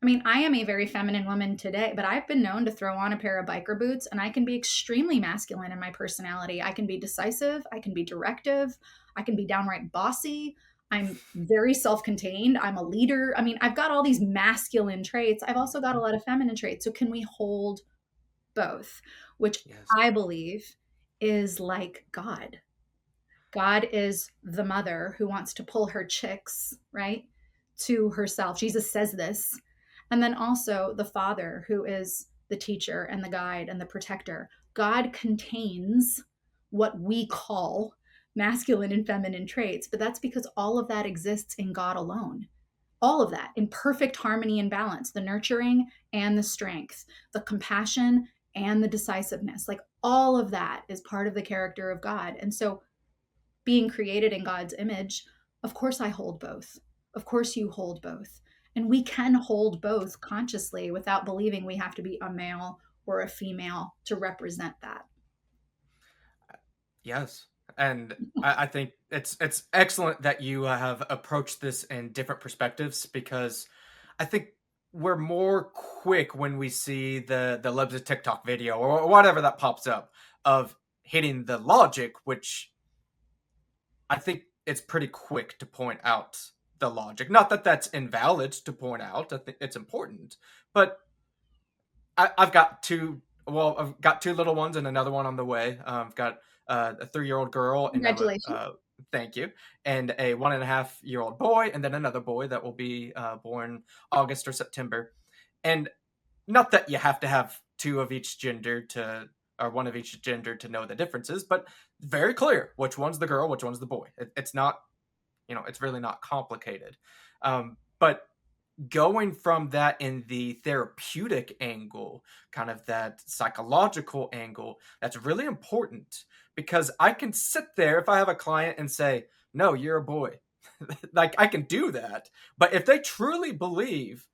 I mean, I am a very feminine woman today, but I've been known to throw on a pair of biker boots and I can be extremely masculine in my personality. I can be decisive, I can be directive, I can be downright bossy. I'm very self contained. I'm a leader. I mean, I've got all these masculine traits. I've also got a Mhm. lot of feminine traits. So, can we hold both? Which Yes. I believe is like God. God is the mother who wants to pull her chicks, right, to herself. Jesus says this. And then also the Father, who is the teacher and the guide and the protector. God contains what we call masculine and feminine traits, but that's because all of that exists in God alone. All of that in perfect harmony and balance, the nurturing and the strength, the compassion and the decisiveness. Like all of that is part of the character of God. And so being created in God's image, of course I hold both. Of course you hold both. And we can hold both consciously without believing we have to be a male or a female to represent that. Yes. And I think it's excellent that you have approached this in different perspectives because I think we're more quick when we see the Lebs of TikTok video or whatever that pops up of hitting the logic, which I think it's pretty quick to point out the logic. Not that that's invalid to point out. I think it's important, but I've got two. Well, I've got two little ones and another one on the way. I've got a 3-year-old girl, and now Congratulations. thank you, and a 1.5-year-old boy, and then another boy that will be born August or September. And not that you have to have two of each gender to, or one of each gender to know the differences, but very clear which one's the girl, which one's the boy. It's not, it's really not complicated. But going from that in the therapeutic angle, kind of that psychological angle, that's really important because I can sit there if I have a client and say, no, you're a boy. Like I can do that. But if they truly believe,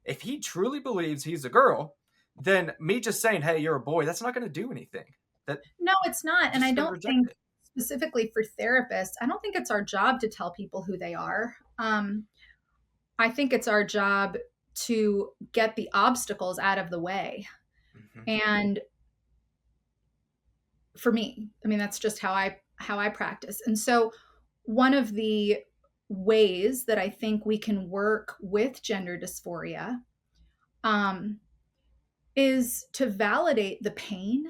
if he truly believes he's a girl, then me just saying, hey, you're a boy, that's not going to do anything. That No, it's not. And I just going to don't reject think, it. specifically for therapists, I don't think it's our job to tell people who they are. I think it's our job to get the obstacles out of the way. Hmm. And for me, I mean, that's just how I practice. And so one of the ways that I think we can work with gender dysphoria um, is to validate the pain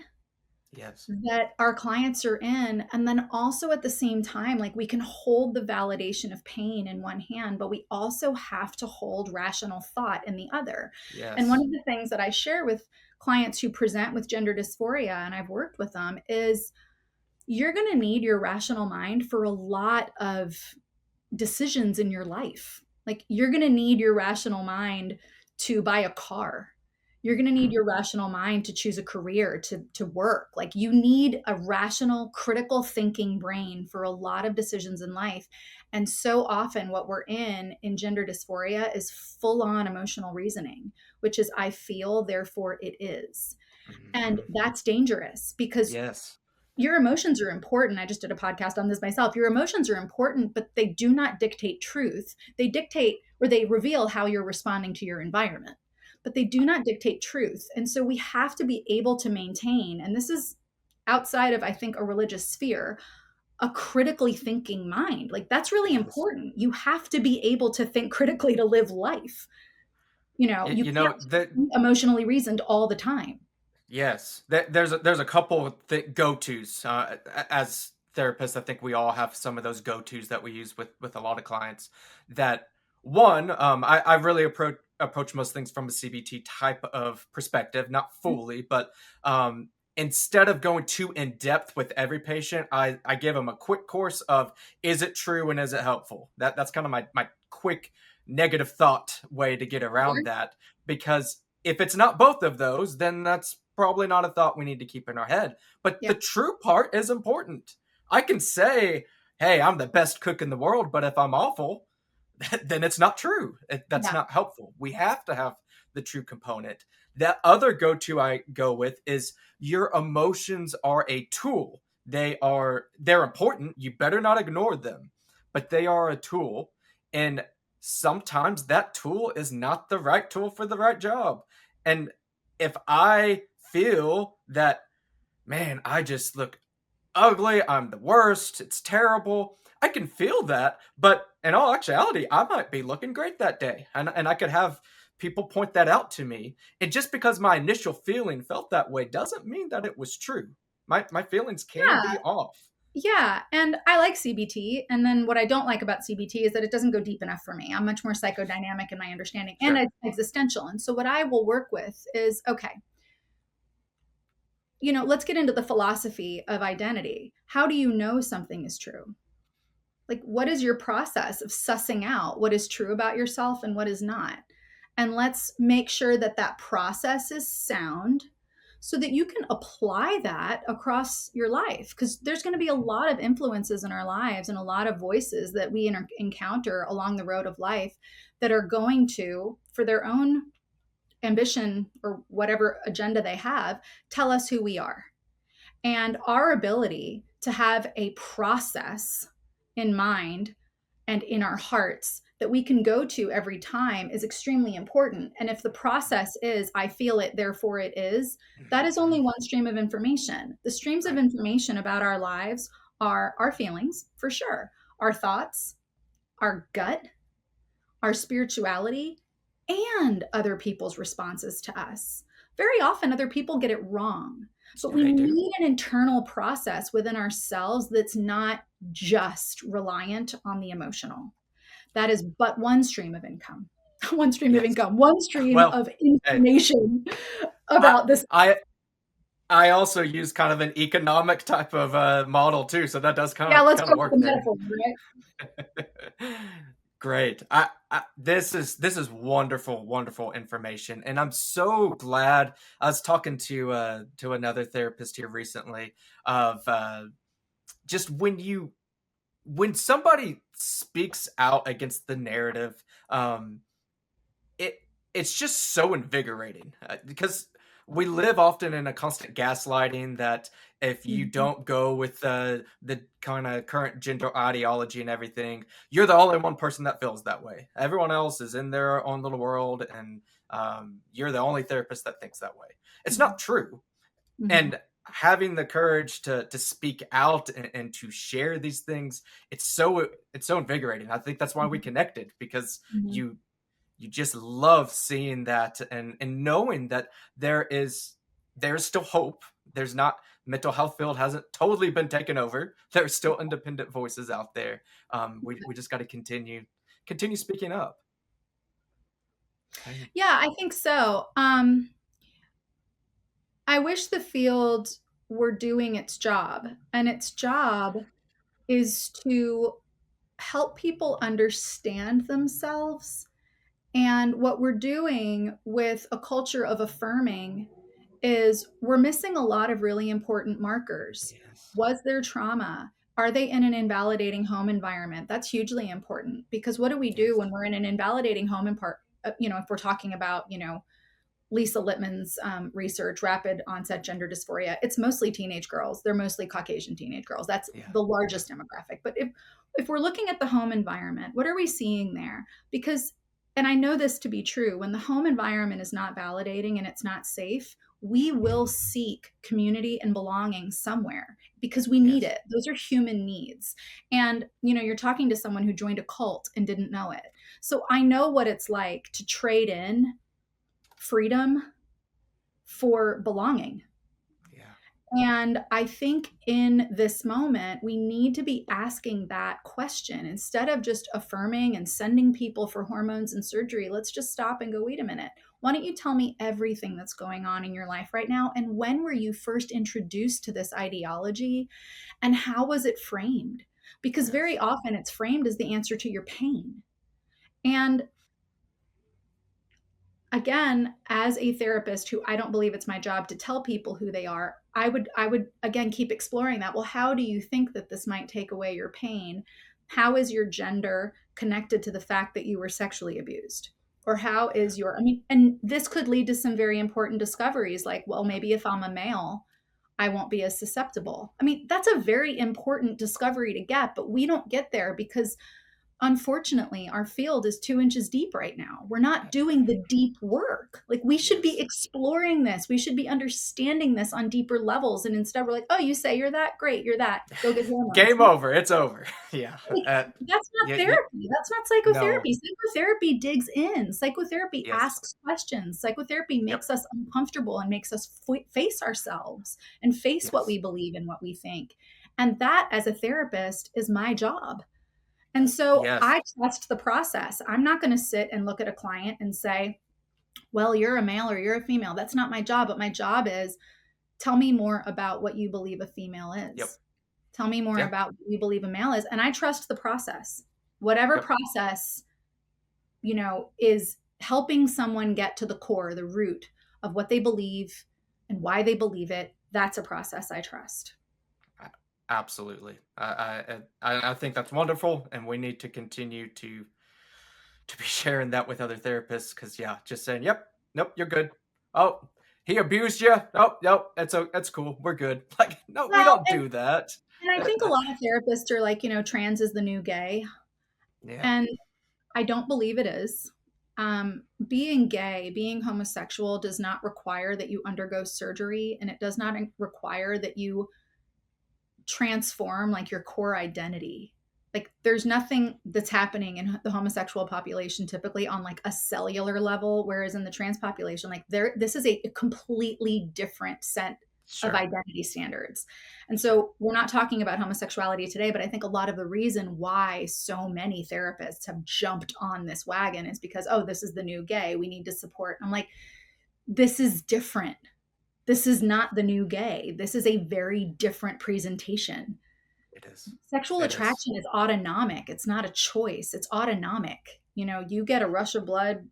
Yes. that our clients are in. And then also at the same time, like we can hold the validation of pain in one hand, but we also have to hold rational thought in the other. And one Yes. of the things that I share with clients who present with gender dysphoria, and I've worked with them, is you're going to need your rational mind for a lot of decisions in your life. Like you're going to need your rational mind to buy a car. You're going to need your rational mind to choose a career, to work. Like, you need a rational, critical thinking brain for a lot of decisions in life. And so often what we're in gender dysphoria is full on emotional reasoning, which is I feel, therefore it is. And Mhm. that's dangerous because Yes. your emotions are important. I just did a podcast on this myself. Your emotions are important, but they do not dictate truth. They dictate, or they reveal how you're responding to your environment, but they do not dictate truth. And so we have to be able to maintain, and this is outside of, I think, a religious sphere, a critically thinking mind. Like, that's really Yes. important. You have to be able to think critically to live life. You You know can't that. be emotionally reasoned all the time. Yes, there's a couple of go-tos as therapists. I think we all have some of those go-tos that we use with a lot of clients. That one, I really approach most things from a CBT type of perspective, not fully, but instead of going too in depth with every patient, I give them a quick course of is it true and is it helpful. That's kind of my quick negative thought way to get around that, because if it's not both of those, then that's probably not a thought we need to keep in our head. But Yeah. the true part is important. I can say, hey, I'm the best cook in the world, but if I'm awful, then it's not true. That's Yeah. not helpful. We have to have the true component. That other go to I go with is your emotions are a tool. They're important. You better not ignore them, but they are a tool. And sometimes that tool is not the right tool for the right job. And if I feel that, man, I just look ugly, I'm the worst, it's terrible, I can feel that, but in all actuality, I might be looking great that day. And I could have people point that out to me. And just because my initial feeling felt that way doesn't mean that it was true. My feelings can Yeah. be off. Yeah, and I like CBT. And then what I don't like about CBT is that it doesn't go deep enough for me. I'm much more psychodynamic in my understanding, and Sure. it's existential. And so what I will work with is, okay, let's get into the philosophy of identity. How do you know something is true? Like, what is your process of sussing out what is true about yourself and what is not? And let's make sure that that process is sound so that you can apply that across your life, because there's going to be a lot of influences in our lives and a lot of voices that we encounter along the road of life that are going to, for their own ambition or whatever agenda they have, tell us who we are. And our ability to have a process in mind and in our hearts that we can go to every time is extremely important. And if the process is, I feel it, therefore it is, that is only one stream of information. The streams of Right. information about our lives are our feelings, for sure, our thoughts, our gut, our spirituality, and other people's responses to us. Very often, other people get it wrong, but we They do. need an internal process within ourselves that's not just reliant on the emotional. That is but one stream of income, one stream of Yes. income, one stream Well, of hey, information I about this. I I also use kind of an economic type of model too, so that does Yeah, let's kind go of with the work there. metaphor, right? Great. This is wonderful, wonderful information, and I'm so glad. I was talking to another therapist here recently of just when somebody speaks out against the narrative, it it's just so invigorating, because we live often in a constant gaslighting that if you Mhm. don't go with the kind of current gender ideology and everything, you're the only one person that feels that way. Everyone else is in their own little world, and you're the only therapist that thinks that way. It's Mhm. not true. Mhm. And having the courage to speak out and to share these things, it's so invigorating. I think that's why we Mhm. connected, because Mhm. you just love seeing that, and knowing that there's still hope. There's not Mental health field hasn't totally been taken over. There's still independent voices out there. We just got to continue speaking up. And Yeah, I think so. I wish the field were doing its job, and its job is to help people understand themselves And what we're doing with a culture of affirming is we're missing a lot of really important markers. Yes. Was there trauma? Are they in an invalidating home environment? That's hugely important, because what do we do Yes. when we're in an invalidating home and if we're talking about, Lisa Littman's research, rapid onset gender dysphoria, it's mostly teenage girls. They're mostly Caucasian teenage girls. That's Yeah. the largest demographic. But if we're looking at the home environment, what are we seeing there? Because, and I know this to be true, when the home environment is not validating and it's not safe, we will seek community and belonging somewhere because we need Yes. it. Those are human needs. And, you're talking to someone who joined a cult and didn't know it. So I know what it's like to trade in freedom for belonging. Yeah. And I think in this moment, we need to be asking that question instead of just affirming and sending people for hormones and surgery. Let's just stop and go, wait a minute. Why don't you tell me everything that's going on in your life right now? And when were you first introduced to this ideology? And how was it framed? Because very Yes. often it's framed as the answer to your pain. And again, as a therapist who I don't believe it's my job to tell people who they are, I would again keep exploring that. Well, how do you think that this might take away your pain? How is your gender connected to the fact that you were sexually abused? Or how Yeah. is your, I mean, and this could lead to some very important discoveries like, well, Yep. maybe if I'm a male, I won't be as susceptible. I mean, that's a very important discovery to get, but we don't get there because unfortunately our field is 2 inches deep right now. We're not doing the deep work. Like, we should be Yes. exploring this, we should be understanding this on deeper levels, and instead we're like, oh, you say you're that, great, you're that, go get hormones. Game over. It's over. Yeah. Like, that's not Yeah. Yeah. therapy, that's not No. psychotherapy. Psychotherapy digs in, psychotherapy Yes. asks questions, psychotherapy Yep. makes us uncomfortable and makes us face ourselves and face what Yes. we believe and what we think. And that, as a therapist, is my job. And so Yes. I trust the process. I'm not going to sit and look at a client and say, well, you're a male or you're a female. That's not my job. But my job is, tell me more about what you believe a female Yep. is. Tell me more Yeah. about what you believe a male is. And I trust the process. Whatever Yep. process, is helping someone get to the core, the root of what they believe and why they believe it. That's a process I trust. A- Absolutely. I think that's wonderful, and we need to continue to be sharing that with other therapists. Because yeah, just saying, yep, nope, you're good. Oh, he abused you. Oh, nope, that's cool. We're good. Like, no, we Well, don't do that. and I think a lot of therapists are like, trans is the new gay. Yeah. And I don't believe it is. Being gay, being homosexual does not require that you undergo surgery, and it does not require that you transform like your core identity. Like, there's nothing that's happening in the homosexual population typically on like a cellular level, whereas in the trans population, like, this is a completely different set of Sure. identity standards. And Sure. so we're not talking about homosexuality today, but I think a lot of the reason why so many therapists have jumped on this wagon is because, oh, this is the new gay, we need to support. I'm like, this is different. This is not the new gay. This is a very different presentation. It is. Sexual It is. attraction is autonomic. It's not a choice. It's autonomic. You get a rush of blood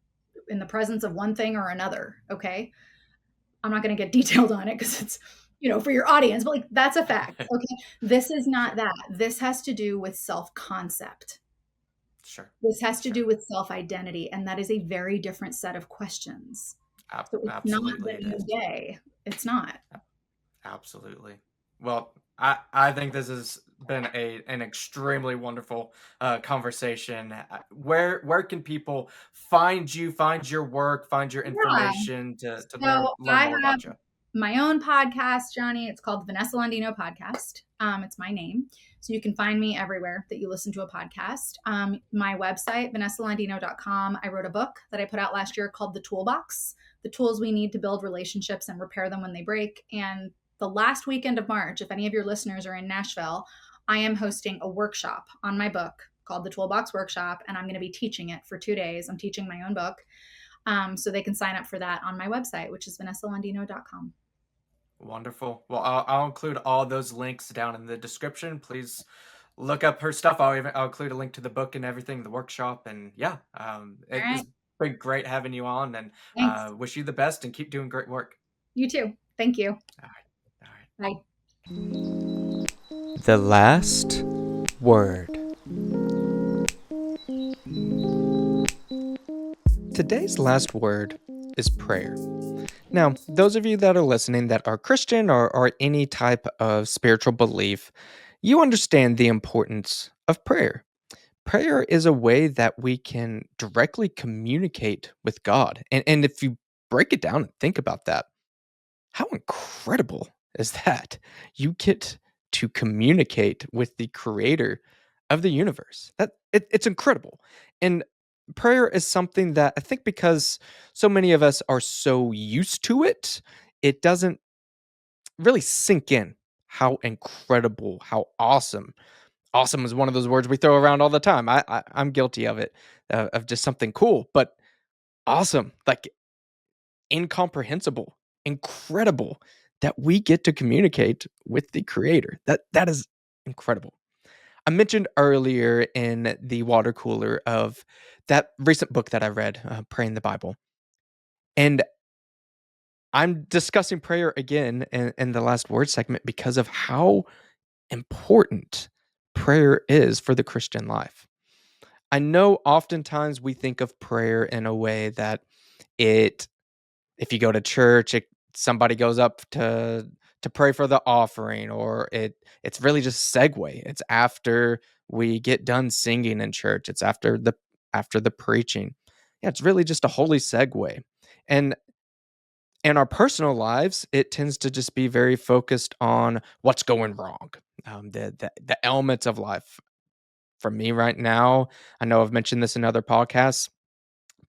in the presence of one thing or another. Okay. I'm not going to get detailed on it because it's, for your audience, but like, that's a fact. Okay. This is not Sure. that. This has to do with self concept. Sure. This has to Sure. do with self identity. And that is a very different set of questions. So it's not Absolutely, the it new is. gay. It's not. Absolutely. Well, I think this has been an extremely wonderful conversation. Where can people find you, find your work, find your Yeah. information to learn So learn I more have about you? my own podcast, Johnny. It's called the Vanessa Landino Podcast. It's my name. So you can find me everywhere that you listen to a podcast. My website, vanessalandino.com. I wrote a book that I put out last year called The Toolbox, the tools we need to build relationships and repair them when they break. And the last weekend of March, if any of your listeners are in Nashville, I am hosting a workshop on my book called the Toolbox Workshop, and I'm going to be teaching it for 2 days. I'm teaching my own book. So they can sign up for that on my website, which is vanessalandino.com. Wonderful. Well, I'll include all those links down in the description. Please look up her stuff. I'll include a link to the book and everything, the workshop, and yeah, All it right. is Been great having you on, and Thanks. wish you the best and keep doing great work. You too. Thank you. All right. All right. Bye. The last word. Today's last word is prayer. Now, those of you that are listening that are Christian or any type of spiritual belief, you understand the importance of prayer. Prayer is a way that we can directly communicate with God. And if you break it down and think about that, how incredible is that? You get to communicate with the creator of the universe. It's incredible. And prayer is something that I think because so many of us are so used to it, it doesn't really sink in how incredible, how awesome. Awesome is one of those words we throw around all the time. I'm guilty of it, of just something cool, but awesome, like incomprehensible, incredible that we get to communicate with the creator. That is incredible. I mentioned earlier in the water cooler of that recent book that I read, Praying the Bible. And I'm discussing prayer again in the last word segment because of how important prayer is for the Christian life. I know oftentimes we think of prayer in a way that it if you go to church, somebody goes up to pray for the offering, or it's really just segue. It's after we get done singing in church. It's after the preaching. Yeah, it's really just a holy segue. And in our personal lives, it tends to just be very focused on what's going wrong, the elements of life. For me right now, I know I've mentioned this in other podcasts.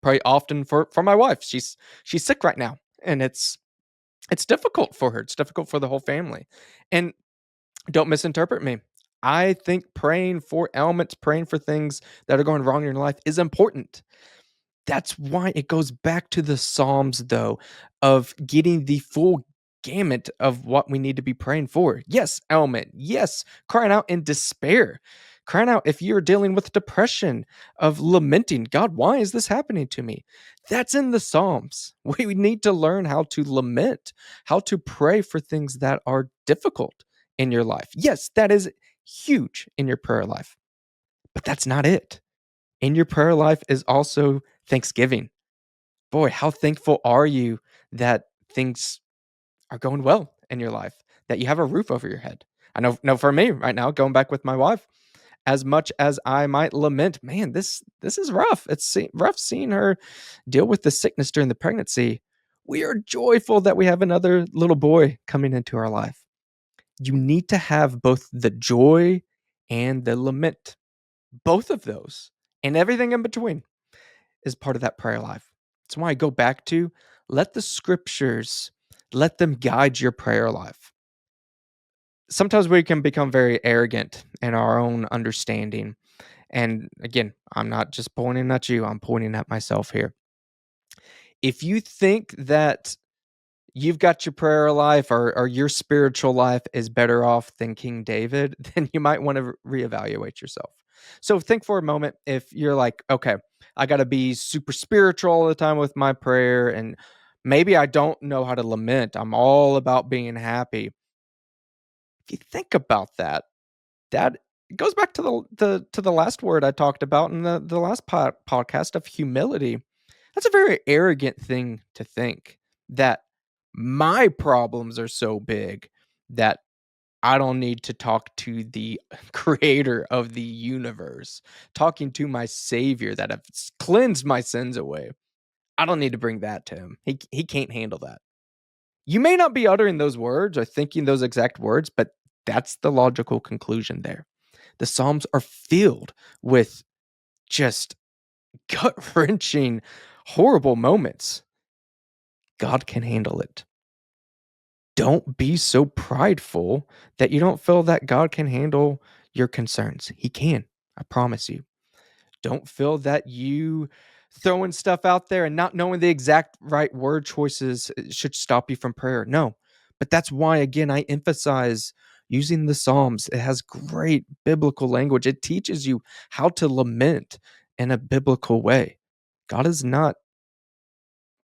Pray often for my wife. She's sick right now, and it's difficult for her. It's difficult for the whole family. And don't misinterpret me. I think praying for ailments, praying for things that are going wrong in your life is important. That's why it goes back to the Psalms, though, of getting the full gamut of what we need to be praying for. Yes, ailment. Yes, crying out in despair. Crying out if you're dealing with depression, of lamenting, God, why is this happening to me? That's in the Psalms. We need to learn how to lament, how to pray for things that are difficult in your life. Yes, that is huge in your prayer life, but that's not it. In your prayer life is also thanksgiving. Boy, how thankful are you that things are going well in your life, that you have a roof over your head? I know for me right now, going back with my wife, as much as I might lament, man, this is rough. Rough seeing her deal with the sickness during the pregnancy. We are joyful that we have another little boy coming into our life. You need to have both the joy and the lament, both of those, and everything in between is part of that prayer life. That's why I go back to let the scriptures let them guide your prayer life. Sometimes we can become very arrogant in our own understanding. And again, I'm not just pointing at you, I'm pointing at myself here. If you think that you've got your prayer life or your spiritual life is better off than King David, then you might want to reevaluate yourself. So think for a moment if you're like, okay, I got to be super spiritual all the time with my prayer, and maybe I don't know how to lament. I'm all about being happy. If you think about that, that goes back to the last word I talked about in the last podcast of humility. That's a very arrogant thing to think, that my problems are so big that I don't need to talk to the creator of the universe, talking to my savior that have cleansed my sins away. I don't need to bring that to him. He can't handle that. You may not be uttering those words or thinking those exact words, but that's the logical conclusion there. The Psalms are filled with just gut wrenching, horrible moments. God can handle it. Don't be so prideful that you don't feel that God can handle your concerns. He can. I promise you. Don't feel that you throwing stuff out there and not knowing the exact right word choices should stop you from prayer. No. But that's why, again, I emphasize using the Psalms. It has great biblical language. It teaches you how to lament in a biblical way. God is not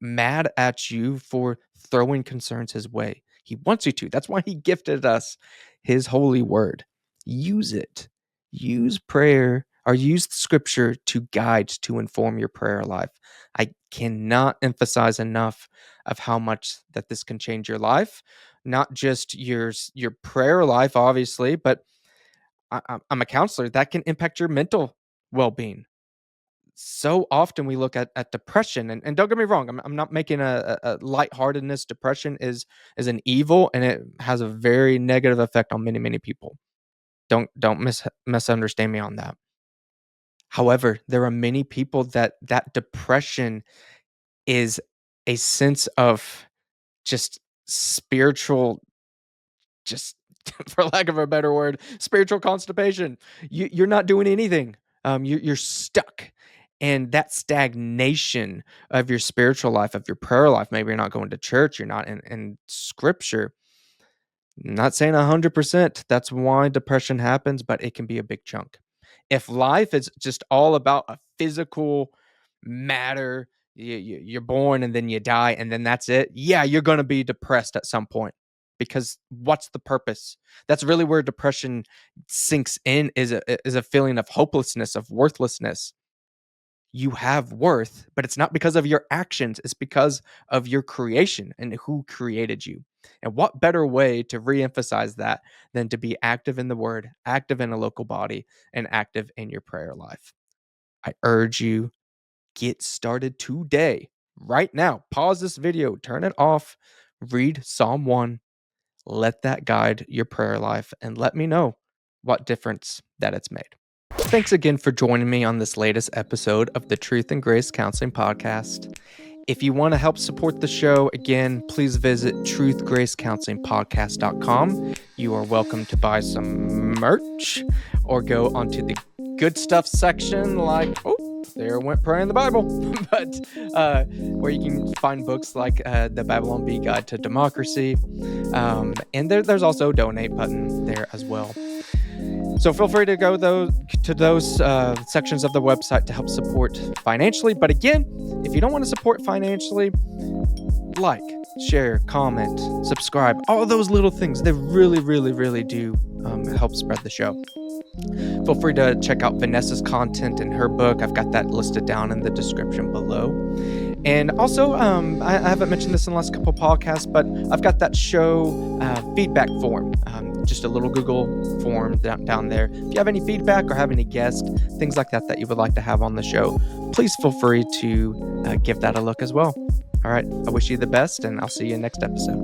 mad at you for throwing concerns his way. He wants you to. That's why he gifted us his holy word. Use it. Use prayer or use scripture to guide, to inform your prayer life. I cannot emphasize enough of how much that this can change your life, not just your prayer life, obviously, but I'm a counselor. That can impact your mental well-being. So often we look at depression, and don't get me wrong, I'm not making a lightheartedness. Depression is an evil, and it has a very negative effect on many people. Don't misunderstand me on that. However, there are many people that depression is a sense of just spiritual, just for lack of a better word, spiritual constipation. You're not doing anything. You're stuck. And that stagnation of your spiritual life, of your prayer life, maybe you're not going to church, you're not in scripture. Not saying 100% that's why depression happens, but it can be a big chunk. If life is just all about a physical matter, you're born and then you die and then that's it. Yeah, you're going to be depressed at some point because what's the purpose? That's really where depression sinks in, is a feeling of hopelessness, of worthlessness. You have worth, but it's not because of your actions, it's because of your creation and who created you. And what better way to reemphasize that than to be active in the word, active in a local body, and active in your prayer life? I urge you, get started today, right now. Pause this video, turn it off, read Psalm 1, let that guide your prayer life, and let me know what difference that it's made. Thanks again for joining me on this latest episode of the Truth and Grace Counseling Podcast. If you want to help support the show, again, please visit truthgracecounselingpodcast.com. You are welcome to buy some merch or go onto the good stuff section, like, oh, there went praying the Bible, but where you can find books like the Babylon Bee Guide to Democracy. And there's also a donate button there as well. So feel free to go to those sections of the website to help support financially. But again, if you don't want to support financially, like, share, comment, subscribe, all those little things, they really do help spread the show. Feel free to check out Vanessa's content in her book. I've got that listed down in the description below. And also, I haven't mentioned this in the last couple of podcasts, but I've got that show feedback form, just a little Google form down there. If you have any feedback or have any guests, things like that you would like to have on the show, please feel free to give that a look as well. All right, I wish you the best, and I'll see you next episode.